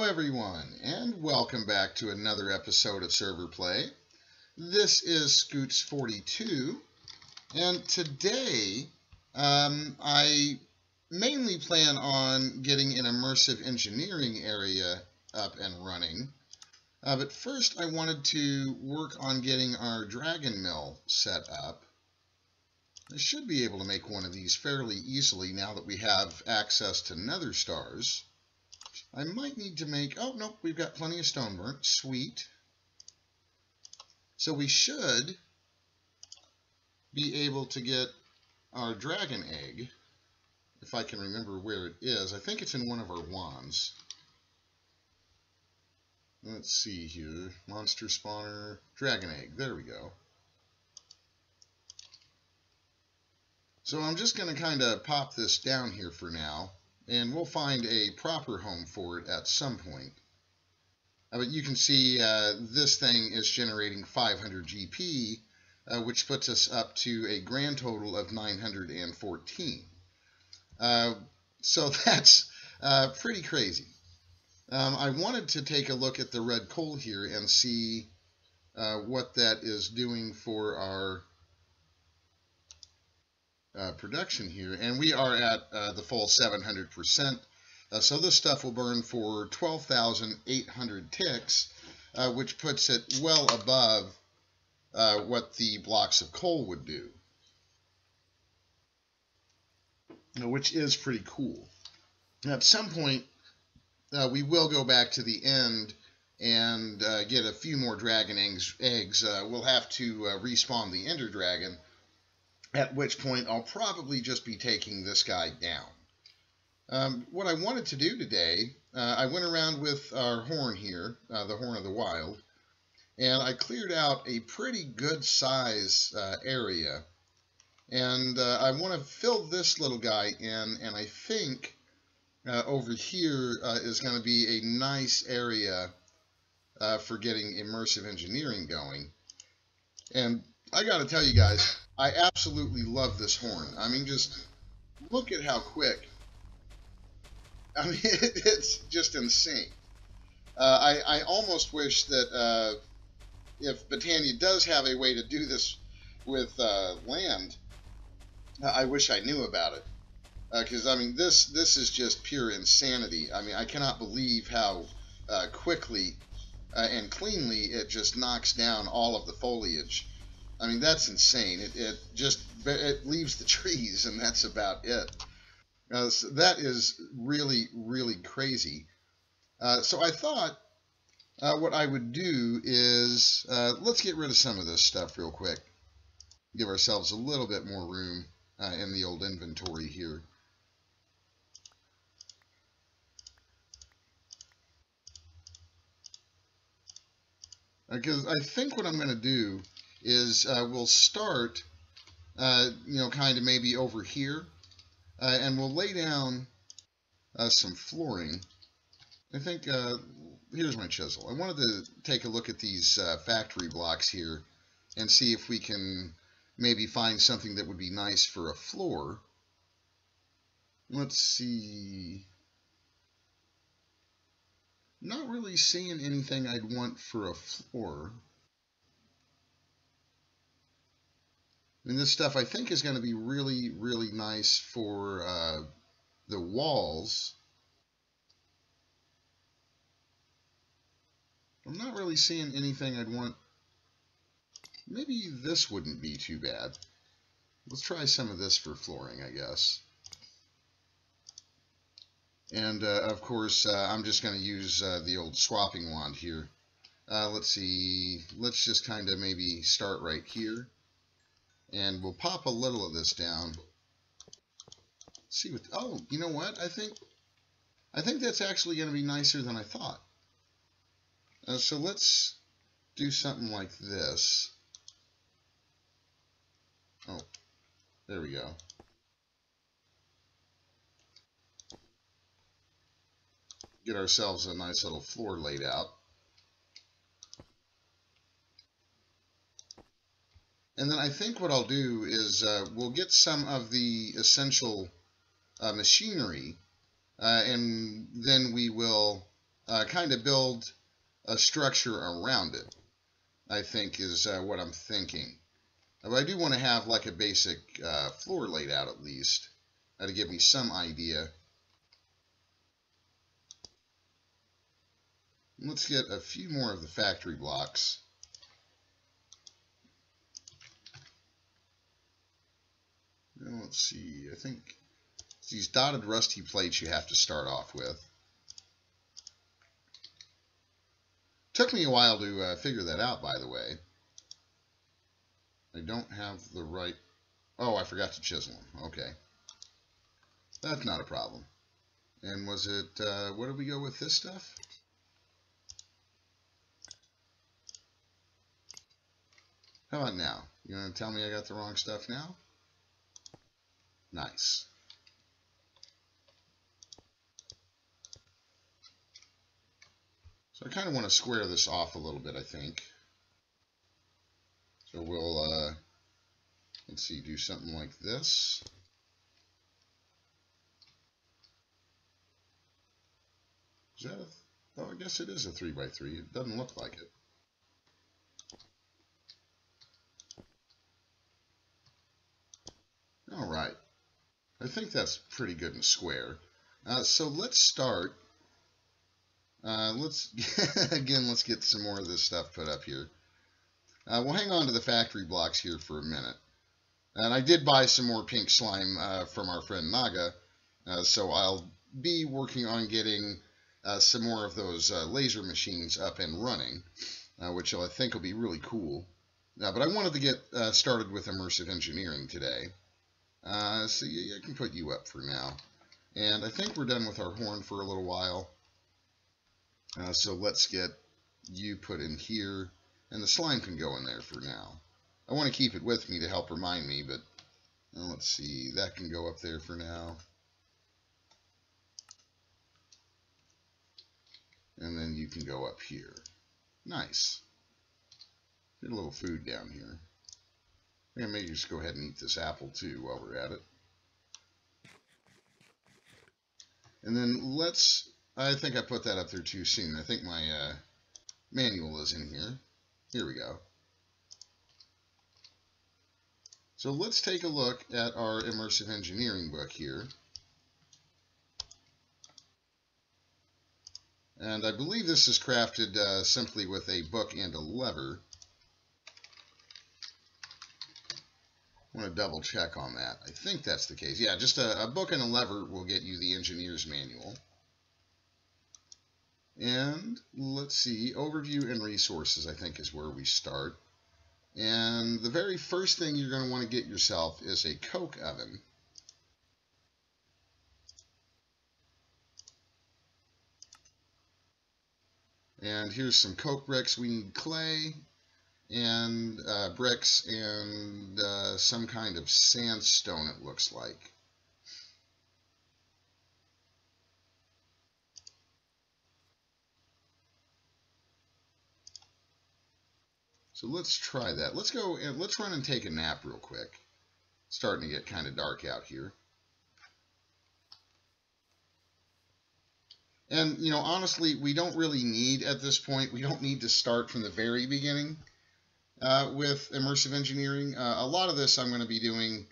Hello everyone, and welcome back to another episode of Server Play. This is Scoots42, and today I mainly plan on getting an immersive engineering area up and running. But first I wanted to work on getting our dragon mill set up. I should be able to make one of these fairly easily now that we have access to nether stars. I might need to make, oh nope, we've got plenty of stone burnt, sweet. So we should be able to get our dragon egg, if I can remember where it is. I think it's in one of our wands. Let's see here, monster spawner, dragon egg, there we go. So I'm just going to kind of pop this down here for now, and we'll find a proper home for it at some point. But you can see this thing is generating 500 GP, which puts us up to a grand total of 914. So that's pretty crazy. I wanted to take a look at the red coal here and see what that is doing for our production here, and we are at the full 700%. So this stuff will burn for 12,800 ticks, which puts it well above what the blocks of coal would do, which is pretty cool. Now, at some point, we will go back to the end and get a few more dragon eggs. We'll have to respawn the Ender Dragon, at which point I'll probably just be taking this guy down. What I wanted to do today, I went around with our horn here, the Horn of the Wild, and I cleared out a pretty good size area. And I want to fill this little guy in, and I think over here is going to be a nice area for getting immersive engineering going. And I got to tell you guys, I absolutely love this horn. I mean, just look at how quick. I mean, it's just insane. I almost wish that if Botania does have a way to do this with land, I wish I knew about it. Because, I mean, this is just pure insanity. I mean, I cannot believe how quickly and cleanly it just knocks down all of the foliage. I mean, that's insane. It leaves the trees, and that's about it. So that is really, really crazy. So I thought what I would do is, let's get rid of some of this stuff real quick. Give ourselves a little bit more room in the old inventory here. Because I think what I'm going to do is we'll start, kind of maybe over here, and we'll lay down some flooring. I think, here's my chisel. I wanted to take a look at these factory blocks here and see if we can maybe find something that would be nice for a floor. Let's see. Not really seeing anything I'd want for a floor. I mean, this stuff I think is going to be really, really nice for the walls. I'm not really seeing anything I'd want. Maybe this wouldn't be too bad. Let's try some of this for flooring, I guess. And, of course, I'm just going to use the old swapping wand here. Let's see. Let's just kind of maybe start right here. And we'll pop a little of this down. See what? Oh, you know what? I think that's actually going to be nicer than I thought. So let's do something like this. Oh, there we go. Get ourselves a nice little floor laid out. And then I think what I'll do is we'll get some of the essential machinery, and then we will kind of build a structure around it, I think is what I'm thinking. But I do want to have like a basic floor laid out at least to give me some idea. Let's get a few more of the factory blocks. Now, let's see, I think it's these dotted rusty plates you have to start off with. Took me a while to figure that out, by the way. I don't have the right... Oh, I forgot to chisel them. Okay. That's not a problem. And was it... where did we go with this stuff? How about now? You want to tell me I got the wrong stuff now? Nice. So I kind of want to square this off a little bit, I think. So we'll, let's see, do something like this. Is that a, oh, I guess it is a 3x3. It doesn't look like it. All right. I think that's pretty good and square. So let's start. Let's let's get some more of this stuff put up here. We'll hang on to the factory blocks here for a minute. And I did buy some more pink slime from our friend Naga, so I'll be working on getting some more of those laser machines up and running, which I think will be really cool. But I wanted to get started with immersive engineering today. So I can put you up for now. And I think we're done with our horn for a little while. So let's get you put in here, and the slime can go in there for now. I want to keep it with me to help remind me, but let's see, that can go up there for now. And then you can go up here. Nice. Get a little food down here. Yeah, maybe just go ahead and eat this apple too while we're at it. And then let's, I think I put that up there too soon. I think my manual is in here. Here we go. So let's take a look at our immersive engineering book here. And I believe this is crafted simply with a book and a lever. I want to double check on that. I think that's the case. Yeah, just a book and a lever will get you the engineer's manual. And let's see, overview and resources I think is where we start. And the very first thing you're going to want to get yourself is a coke oven. And here's some coke bricks. We need clay and bricks and some kind of sandstone, it looks like. So let's try that. Let's go and let's run and take a nap real quick. It's starting to get kind of dark out here. And, you know, honestly, we don't really need, at this point, we don't need to start from the very beginning with immersive engineering. A lot of this I'm going to be doing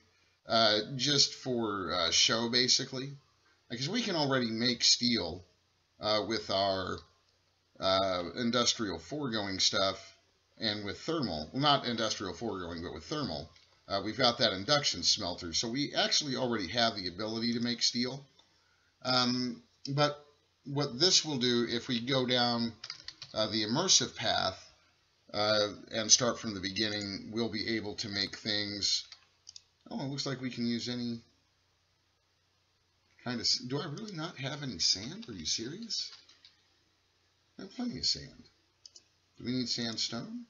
just for show, basically. Because we can already make steel with our industrial foregoing stuff and with thermal. Well, not industrial foregoing, but with thermal. We've got that induction smelter, so we actually already have the ability to make steel. But what this will do, if we go down the immersive path and start from the beginning, we'll be able to make things. Oh, it looks like we can use any kind of. Do I really not have any sand? Are you serious? I have plenty of sand. Do we need sandstone?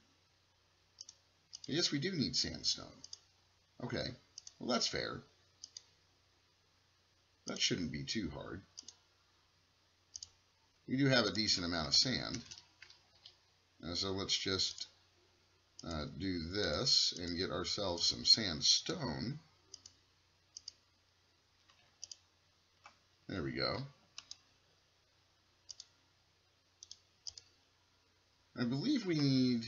Yes, we do need sandstone. Okay, well that's fair. That shouldn't be too hard. We do have a decent amount of sand. So let's just do this and get ourselves some sandstone. There we go. I believe we need,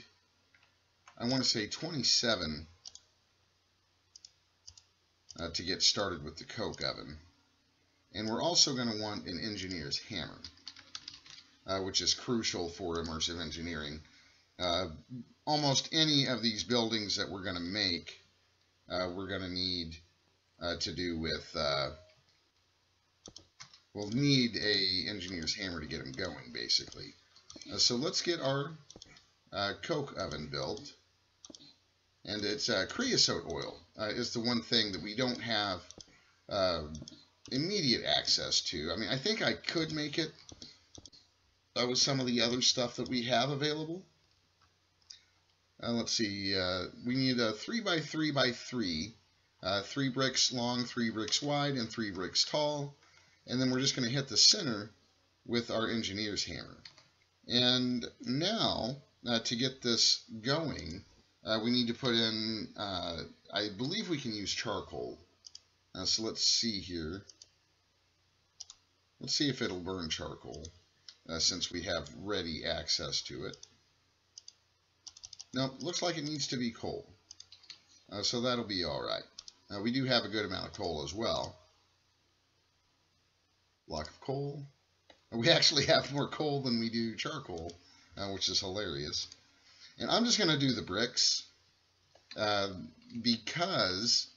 I want to say 27 to get started with the coke oven. And we're also going to want an engineer's hammer, which is crucial for immersive engineering. Almost any of these buildings that we're going to make, we're going to need to do with, we'll need a engineer's hammer to get them going, basically. So let's get our coke oven built. And it's creosote oil is the one thing that we don't have immediate access to. I mean, I think I could make it with some of the other stuff that we have available. Let's see, we need a 3x3x3, 3 bricks long, 3 bricks wide, and 3 bricks tall. And then we're just going to hit the center with our engineer's hammer. And now, to get this going, we need to put in, I believe we can use charcoal. So let's see here. Let's see if it'll burn charcoal, since we have ready access to it. Nope, looks like it needs to be coal. So that'll be alright. We do have a good amount of coal as well. Block of coal. We actually have more coal than we do charcoal, which is hilarious. And I'm just going to do the bricks because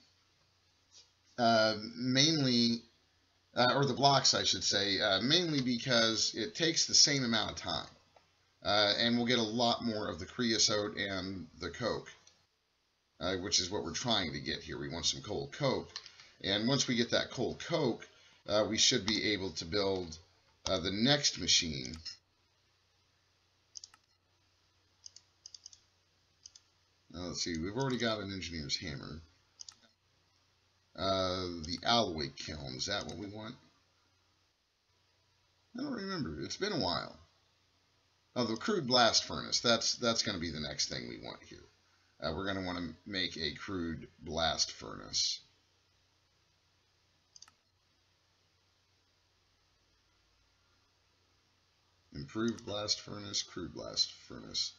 mainly, or the blocks I should say, mainly because it takes the same amount of time. And we'll get a lot more of the creosote and the coke, which is what we're trying to get here. We want some cold coke. And once we get that cold coke, we should be able to build the next machine. Let's see, we've already got an engineer's hammer. The alloy kiln, is that what we want? I don't remember. It's been a while. Oh, the crude blast furnace. That's going to be the next thing we want here. We're going to want to make a crude blast furnace. Improved blast furnace, crude blast furnace.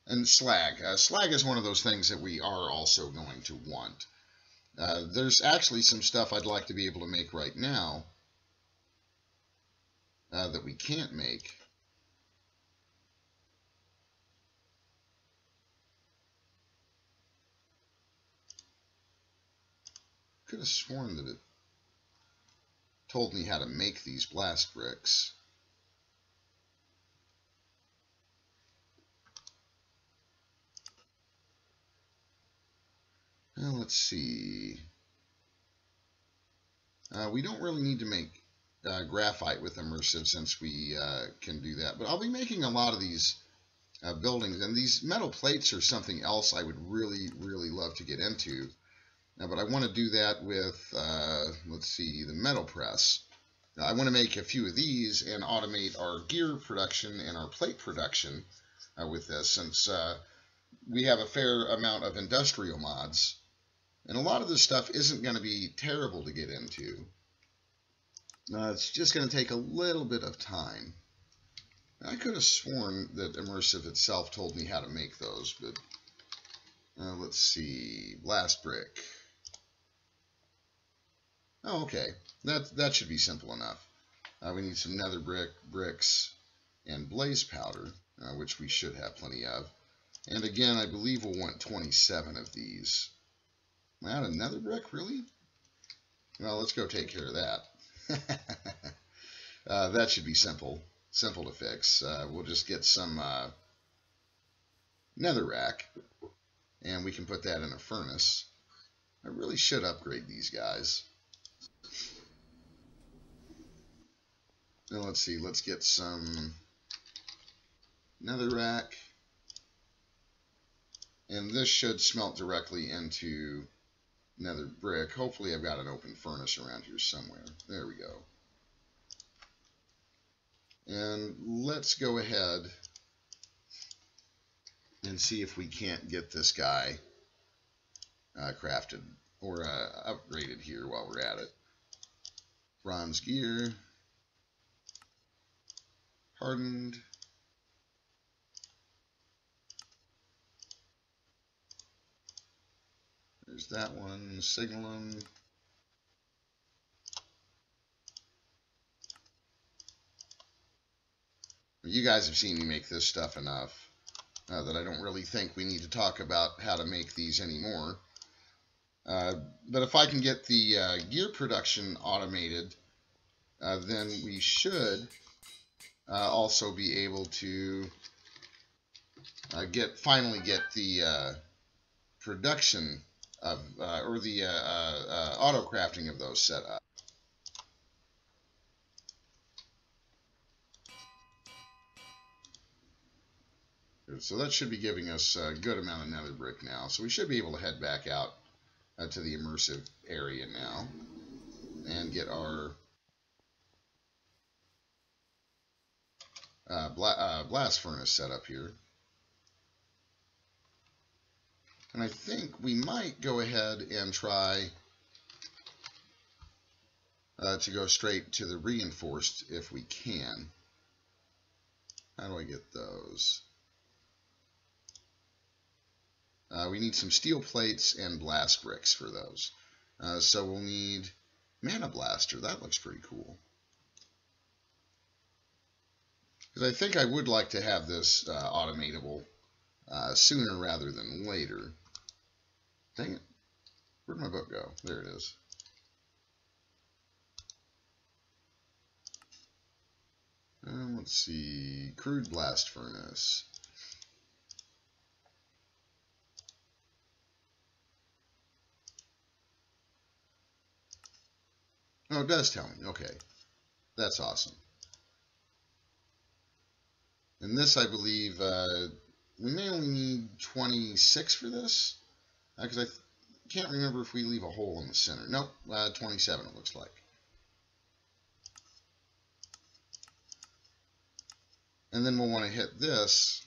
And slag. Slag is one of those things that we are also going to want. There's actually some stuff I'd like to be able to make right now that we can't make. Could have sworn that it told me how to make these blast bricks. Well, let's see. We don't really need to make graphite with immersive since we can do that. But I'll be making a lot of these buildings. And these metal plates are something else I would really, really love to get into. But I want to do that with, let's see, the metal press. I want to make a few of these and automate our gear production and our plate production with this, since we have a fair amount of industrial mods. And a lot of this stuff isn't going to be terrible to get into. It's just going to take a little bit of time. I could have sworn that Immersive itself told me how to make those, but let's see. Blast brick. Oh, okay. That should be simple enough. We need some nether bricks, and blaze powder, which we should have plenty of. And again, I believe we'll want 27 of these. Am I out of nether brick, really? Well, let's go take care of that. That should be simple to fix. We'll just get some netherrack, and we can put that in a furnace. I really should upgrade these guys. Now let's see, let's get some netherrack. And this should smelt directly into nether brick. Hopefully I've got an open furnace around here somewhere. There we go. And let's go ahead and see if we can't get this guy crafted or upgraded here while we're at it. Bronze gear. Hardened. There's that one. Signal them. You guys have seen me make this stuff enough that I don't really think we need to talk about how to make these anymore. But if I can get the gear production automated, then we should also be able to finally get the production of or the auto crafting of those set up. So that should be giving us a good amount of nether brick now. So we should be able to head back out to the immersive area now and get our blast furnace set up here. And I think we might go ahead and try to go straight to the reinforced if we can. How do I get those? We need some steel plates and blast bricks for those. So we'll need mana blaster. That looks pretty cool. Because I think I would like to have this automatable sooner rather than later. Dang it. Where'd my book go? There it is. Let's see. Crude blast furnace. Oh, it does tell me. Okay. That's awesome. And this, I believe, we may only need 26 for this. Because I can't remember if we leave a hole in the center. Nope, 27 it looks like. And then we'll want to hit this,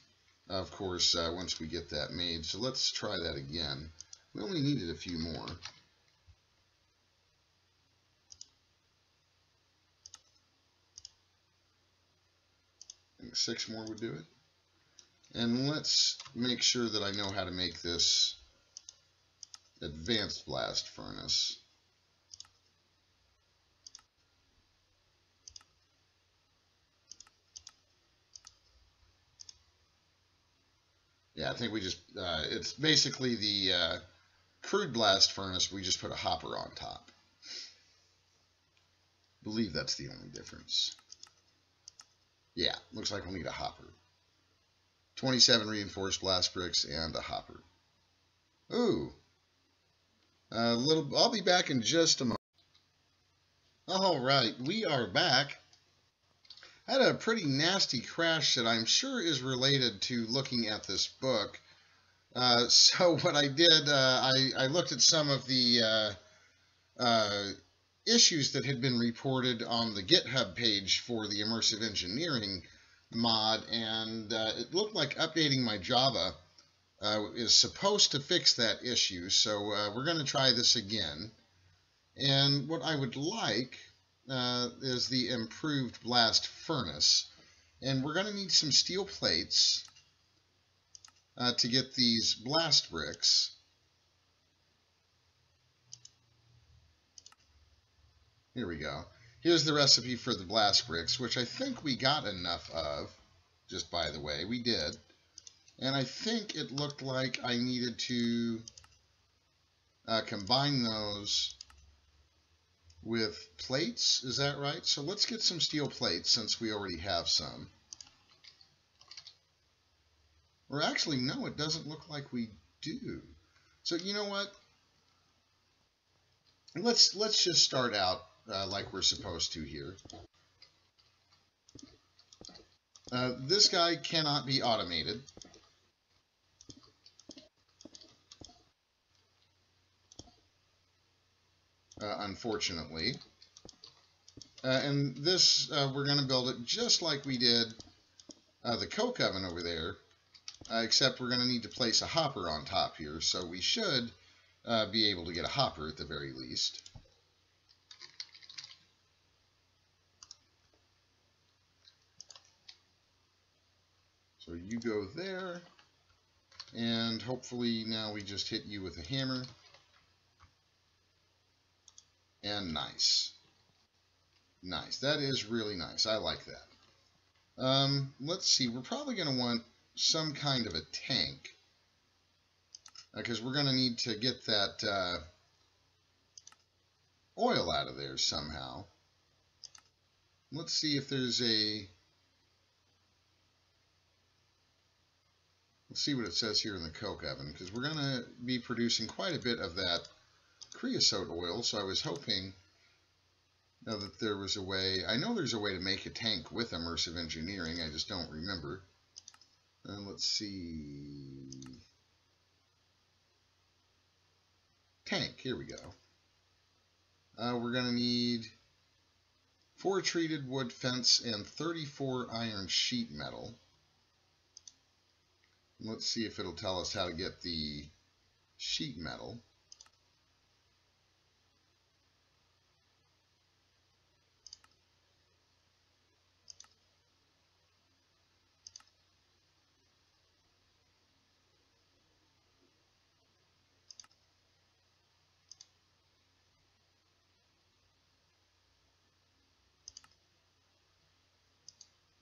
of course, once we get that made. So let's try that again. We only needed a few more. I think 6 more would do it. And let's make sure that I know how to make this advanced blast furnace. Yeah, I think we just, it's basically the crude blast furnace, we just put a hopper on top. I believe that's the only difference. Yeah, looks like we'll need a hopper. 27 reinforced blast bricks and a hopper. Ooh. I'll be back in just a moment. Alright, we are back. I had a pretty nasty crash that I'm sure is related to looking at this book. So what I did, I looked at some of the issues that had been reported on the GitHub page for the Immersive Engineering mod, and it looked like updating my Java is supposed to fix that issue. So we're going to try this again. And what I would like is the improved blast furnace. And we're going to need some steel plates to get these blast bricks. Here we go. Here's the recipe for the blast bricks, which I think we got enough of, just by the way. We did. And I think it looked like I needed to combine those with plates. Is that right? So let's get some steel plates since we already have some. Or actually, no, it doesn't look like we do. So you know what? Let's just start out like we're supposed to here. This guy cannot be automated. Unfortunately. And this, we're going to build it just like we did the coke oven over there, except we're going to need to place a hopper on top here, so we should be able to get a hopper at the very least. So you go there, and hopefully now we just hit you with a hammer. And nice. Nice. That is really nice. I like that. Let's see. We're probably going to want some kind of a tank. Because we're going to need to get that oil out of there somehow. Let's see if there's a... Let's see what it says here in the coke oven, because we're going to be producing quite a bit of that creosote oil, so I was hoping that there was a way... I know there's a way to make a tank with immersive engineering, I just don't remember. Let's see... Tank, here we go. We're going to need 4 treated wood fence and 34 iron sheet metal. Let's see if it'll tell us how to get the sheet metal.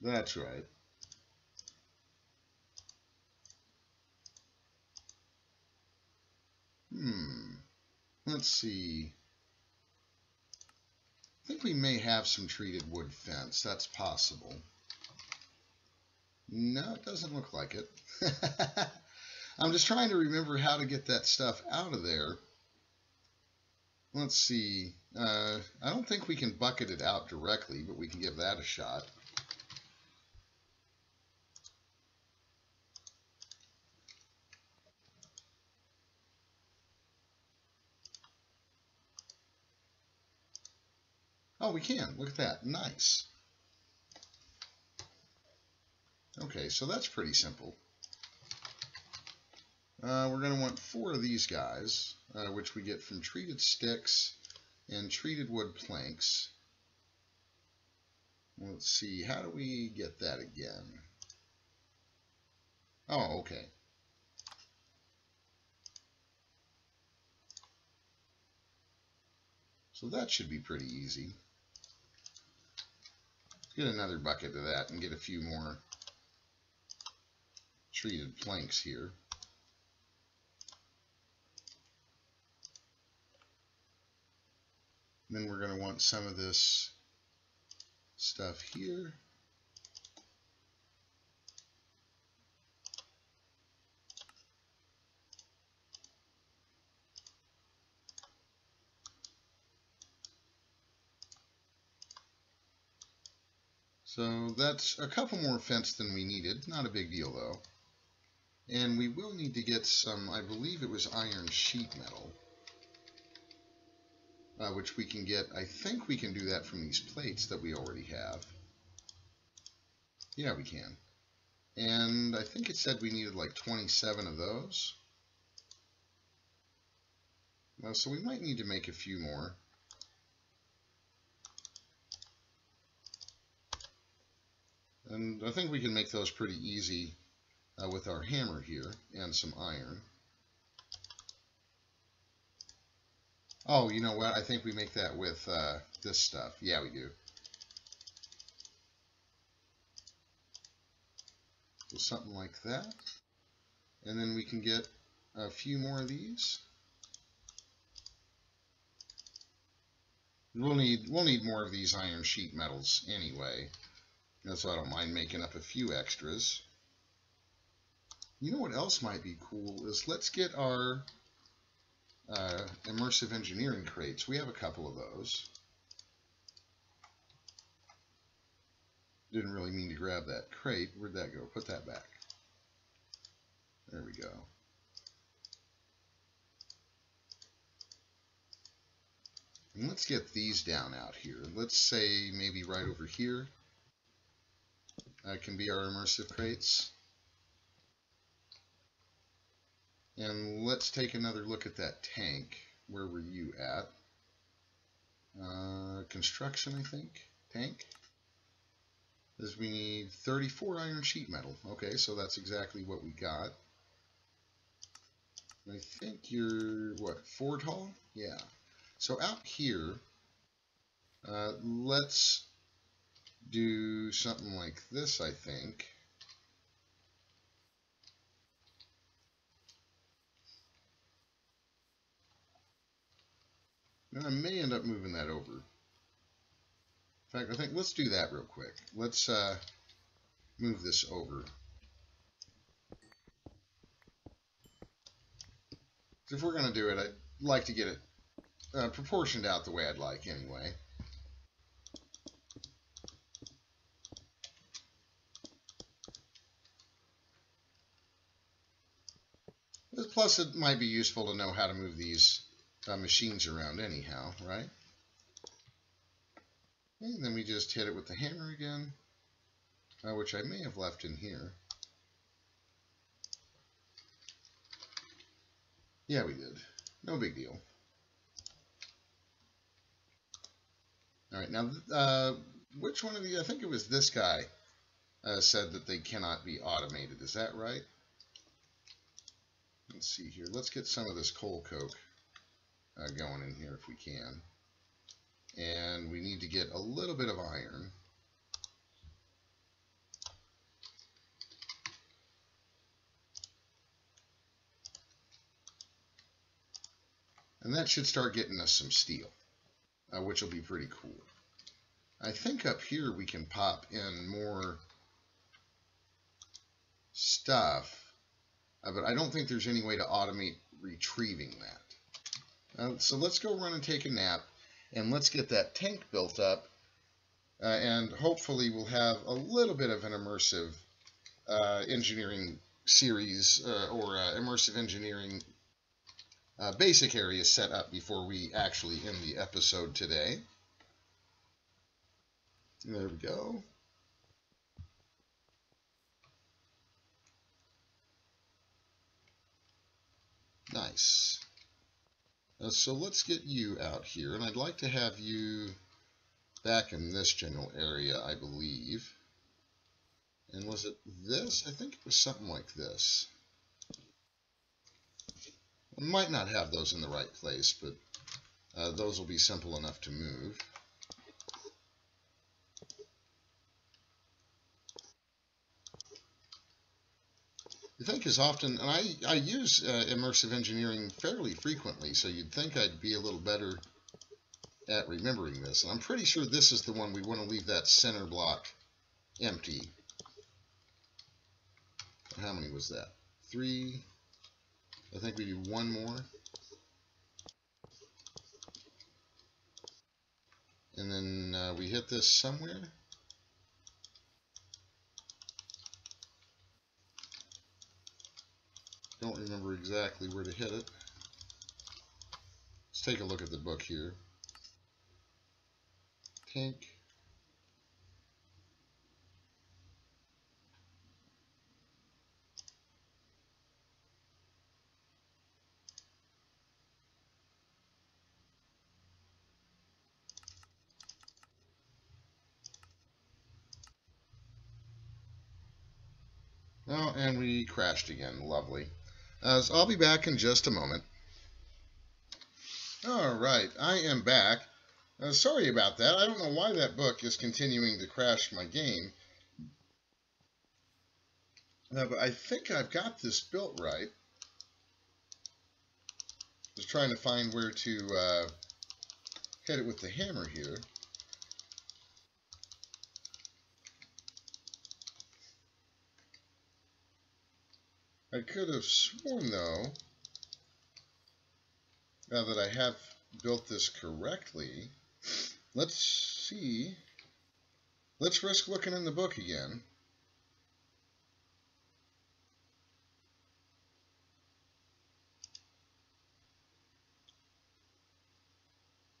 That's right. Let's see. I think we may have some treated wood fence. That's possible. No, it doesn't look like it. I'm just trying to remember how to get that stuff out of there. Let's see. I don't think we can bucket it out directly, but we can give that a shot. Oh, we can. Look at that. Nice. Okay, so that's pretty simple. We're going to want 4 of these guys, which we get from treated sticks and treated wood planks. Let's see, how do we get that again? Oh, okay. So that should be pretty easy. Get another bucket of that and get a few more treated planks here. And then we're going to want some of this stuff here. So that's a couple more fence than we needed. Not a big deal though. And we will need to get some, I believe it was iron sheet metal. Which we can get, I think we can do that from these plates that we already have. Yeah, we can. And I think it said we needed like 27 of those. Well, so we might need to make a few more. And I think we can make those pretty easy with our hammer here and some iron. Oh, you know what? I think we make that with this stuff. Yeah, we do. So something like that. And then we can get a few more of these. We'll need more of these iron sheet metals anyway. So I don't mind making up a few extras. You know what else might be cool is let's get our immersive engineering crates. We have a couple of those. Didn't really mean to grab that crate. Where'd that go? Put that back. There we go. And let's get these down out here. Let's say maybe right over here. Can be our immersive crates. And let's take another look at that tank. Where were you at? Construction, I think. Tank. Is we need 34 iron sheet metal. Okay, so that's exactly what we got. I think you're, what, 4 tall? Yeah. So out here, Let's do something like this, I think. And I may end up moving that over. In fact, I think let's do that real quick. Let's move this over. If we're going to do it, I'd like to get it proportioned out the way I'd like anyway. Plus, it might be useful to know how to move these machines around anyhow, right? And then we just hit it with the hammer again, which I may have left in here. Yeah, we did. No big deal. All right, now, which one of you, I think it was this guy, said that they cannot be automated. Is that right? Let's see here. Let's get some of this coal coke going in here if we can. And we need to get a little bit of iron. And that should start getting us some steel, which will be pretty cool. I think up here we can pop in more stuff, but I don't think there's any way to automate retrieving that. So let's go run and take a nap, and let's get that tank built up, and hopefully we'll have a little bit of an immersive engineering series or immersive engineering basic area set up before we actually end the episode today. There we go. Nice. So let's get you out here, and I'd like to have you back in this general area, I believe. And was it this? I think it was something like this. I might not have those in the right place, but those will be simple enough to move. You think as often, and I use immersive engineering fairly frequently, so you'd think I'd be a little better at remembering this. And I'm pretty sure this is the one we want to leave that center block empty. How many was that? 3. I think we do one more. And then we hit this somewhere. Don't remember exactly where to hit it. Let's take a look at the book here. Tank. Oh, and we crashed again. Lovely. So I'll be back in just a moment. All right, I am back. Sorry about that. I don't know why that book is continuing to crash my game. But I think I've got this built right. Just trying to find where to hit it with the hammer here. I could have sworn, though, now that I have built this correctly. Let's see. Let's risk looking in the book again.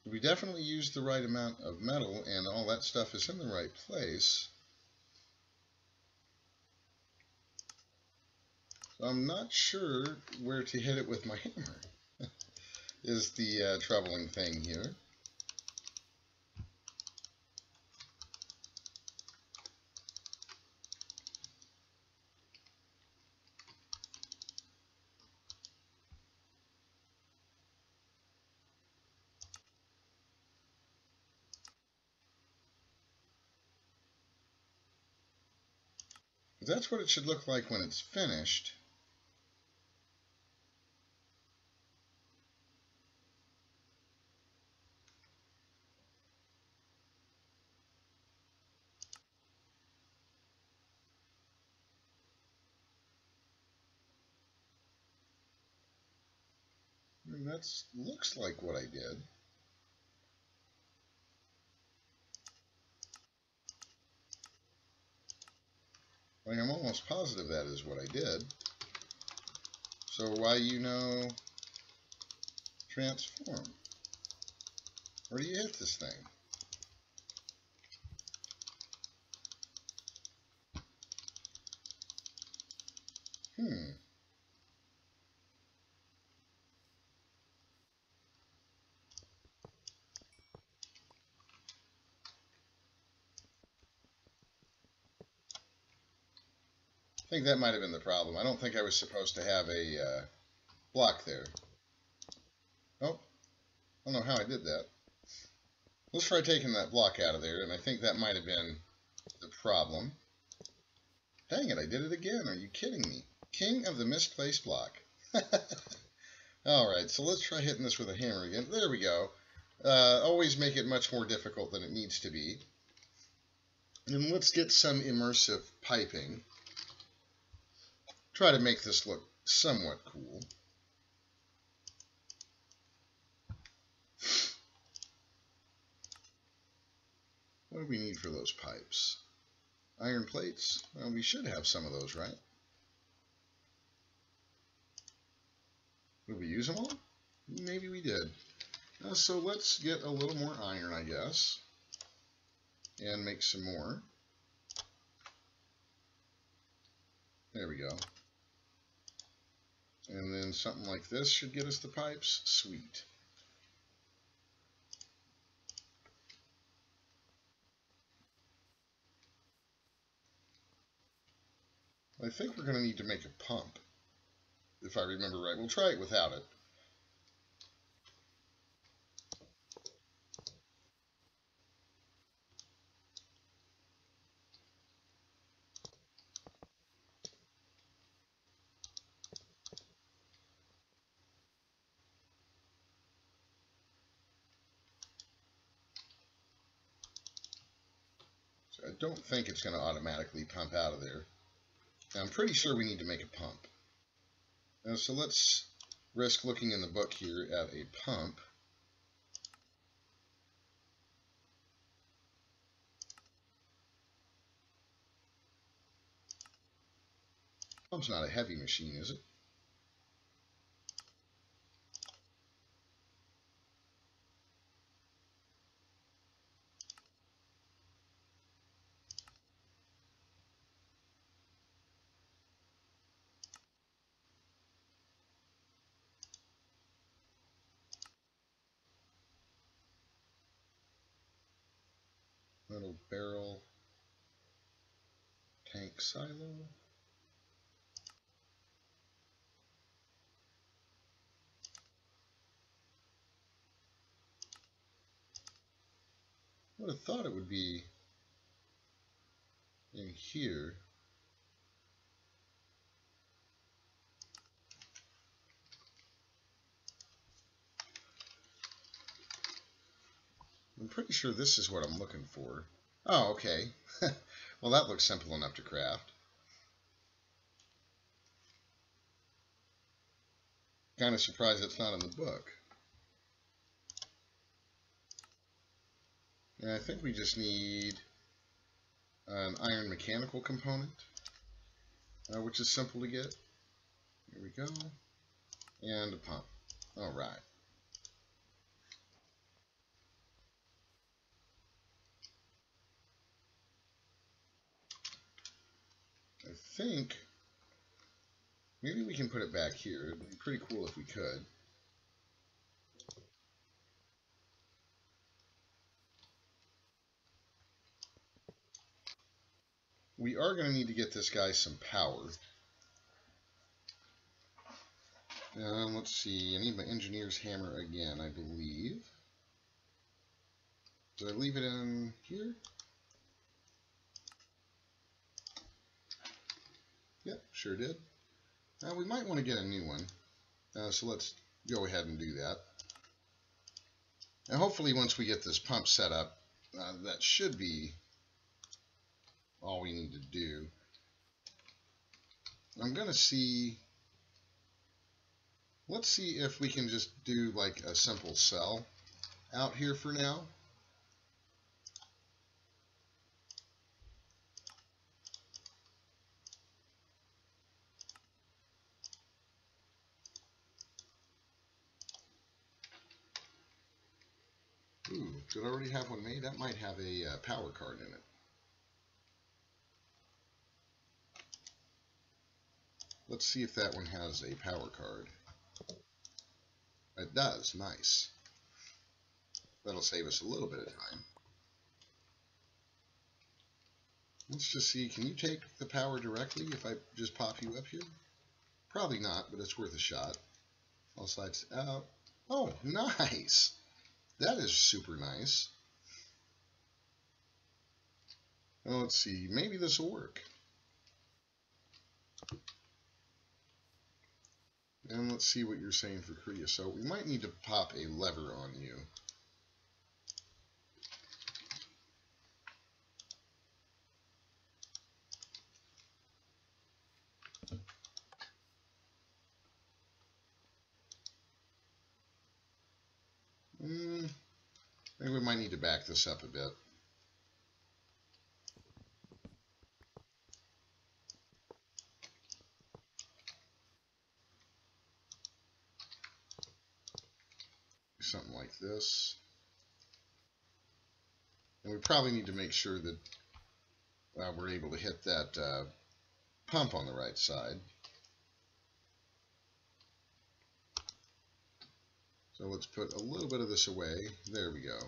We definitely used the right amount of metal, and all that stuff is in the right place. So I'm not sure where to hit it with my hammer, is the troubling thing here. That's what it should look like when it's finished. And that looks like what I did. Like, I'm almost positive that is what I did. So why transform? Where do you hit this thing? I think that might have been the problem. I don't think I was supposed to have a block there. Oh, I don't know how I did that. Let's try taking that block out of there, and I think that might have been the problem. Dang it, I did it again. Are you kidding me? King of the misplaced block. Alright, so let's try hitting this with a hammer again. There we go. Always make it much more difficult than it needs to be. And let's get some immersive piping. Try to make this look somewhat cool. What do we need for those pipes? Iron plates? Well, we should have some of those, right? Did we use them all? Maybe we did. So let's get a little more iron, I guess, and make some more. There we go. And then something like this should get us the pipes. Sweet. I think we're going to need to make a pump, if I remember right. We'll try it without it. So I don't think it's going to automatically pump out of there. Now, I'm pretty sure we need to make a pump. Now, so let's risk looking in the book here at a pump. Pump's not a heavy machine, is it? Little barrel tank silo. I would have thought it would be in here. I'm pretty sure this is what I'm looking for. Oh, okay. Well, that looks simple enough to craft. Kind of surprised it's not in the book. And I think we just need an iron mechanical component, which is simple to get. Here we go. And a pump. All right. I think maybe we can put it back here. It'd be pretty cool if we could. We are going to need to get this guy some power. Let's see. I need my engineer's hammer again, I believe. Did I leave it in here? Sure did. We might want to get a new one. So let's go ahead and do that. And hopefully once we get this pump set up, that should be all we need to do. I'm going to see, let's see if we can just do like a simple cell out here for now. Ooh, did I already have one made? That might have a power card in it. Let's see if that one has a power card. It does. Nice. That'll save us a little bit of time. Let's just see, can you take the power directly if I just pop you up here? Probably not, but it's worth a shot. All sides out. Oh, nice. That is super nice. Well, let's see, maybe this will work. And let's see what you're saying for creosote. We might need to pop a lever on you. I think we might need to back this up a bit. Something like this. And we probably need to make sure that we're able to hit that pump on the right side. So let's put a little bit of this away. There we go.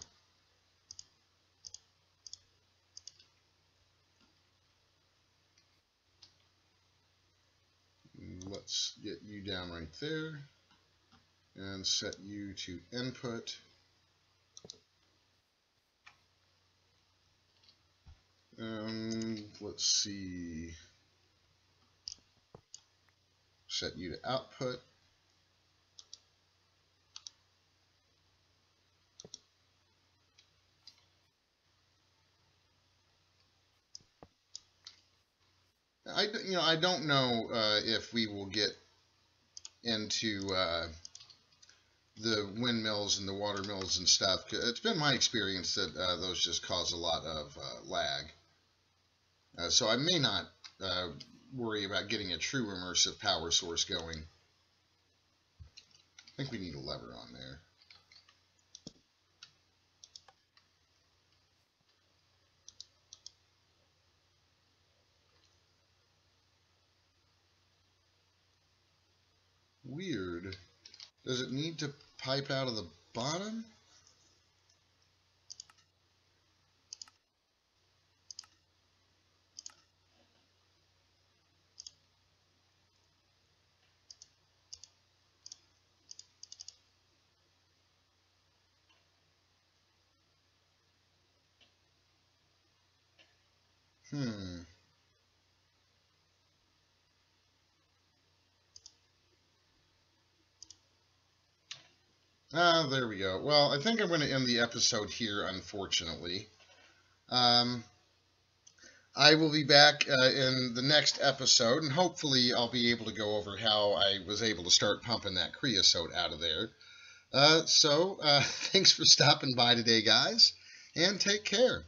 Let's get you down right there and set you to input. Let's see. Set you to output. I don't know if we will get into the windmills and the water mills and stuff. It's been my experience that those just cause a lot of lag. So I may not worry about getting a true immersive power source going. I think we need a lever on there. Weird. Does it need to pipe out of the bottom? There we go. Well, I think I'm going to end the episode here, unfortunately. I will be back in the next episode, and hopefully I'll be able to go over how I was able to start pumping that creosote out of there. So thanks for stopping by today, guys, and take care.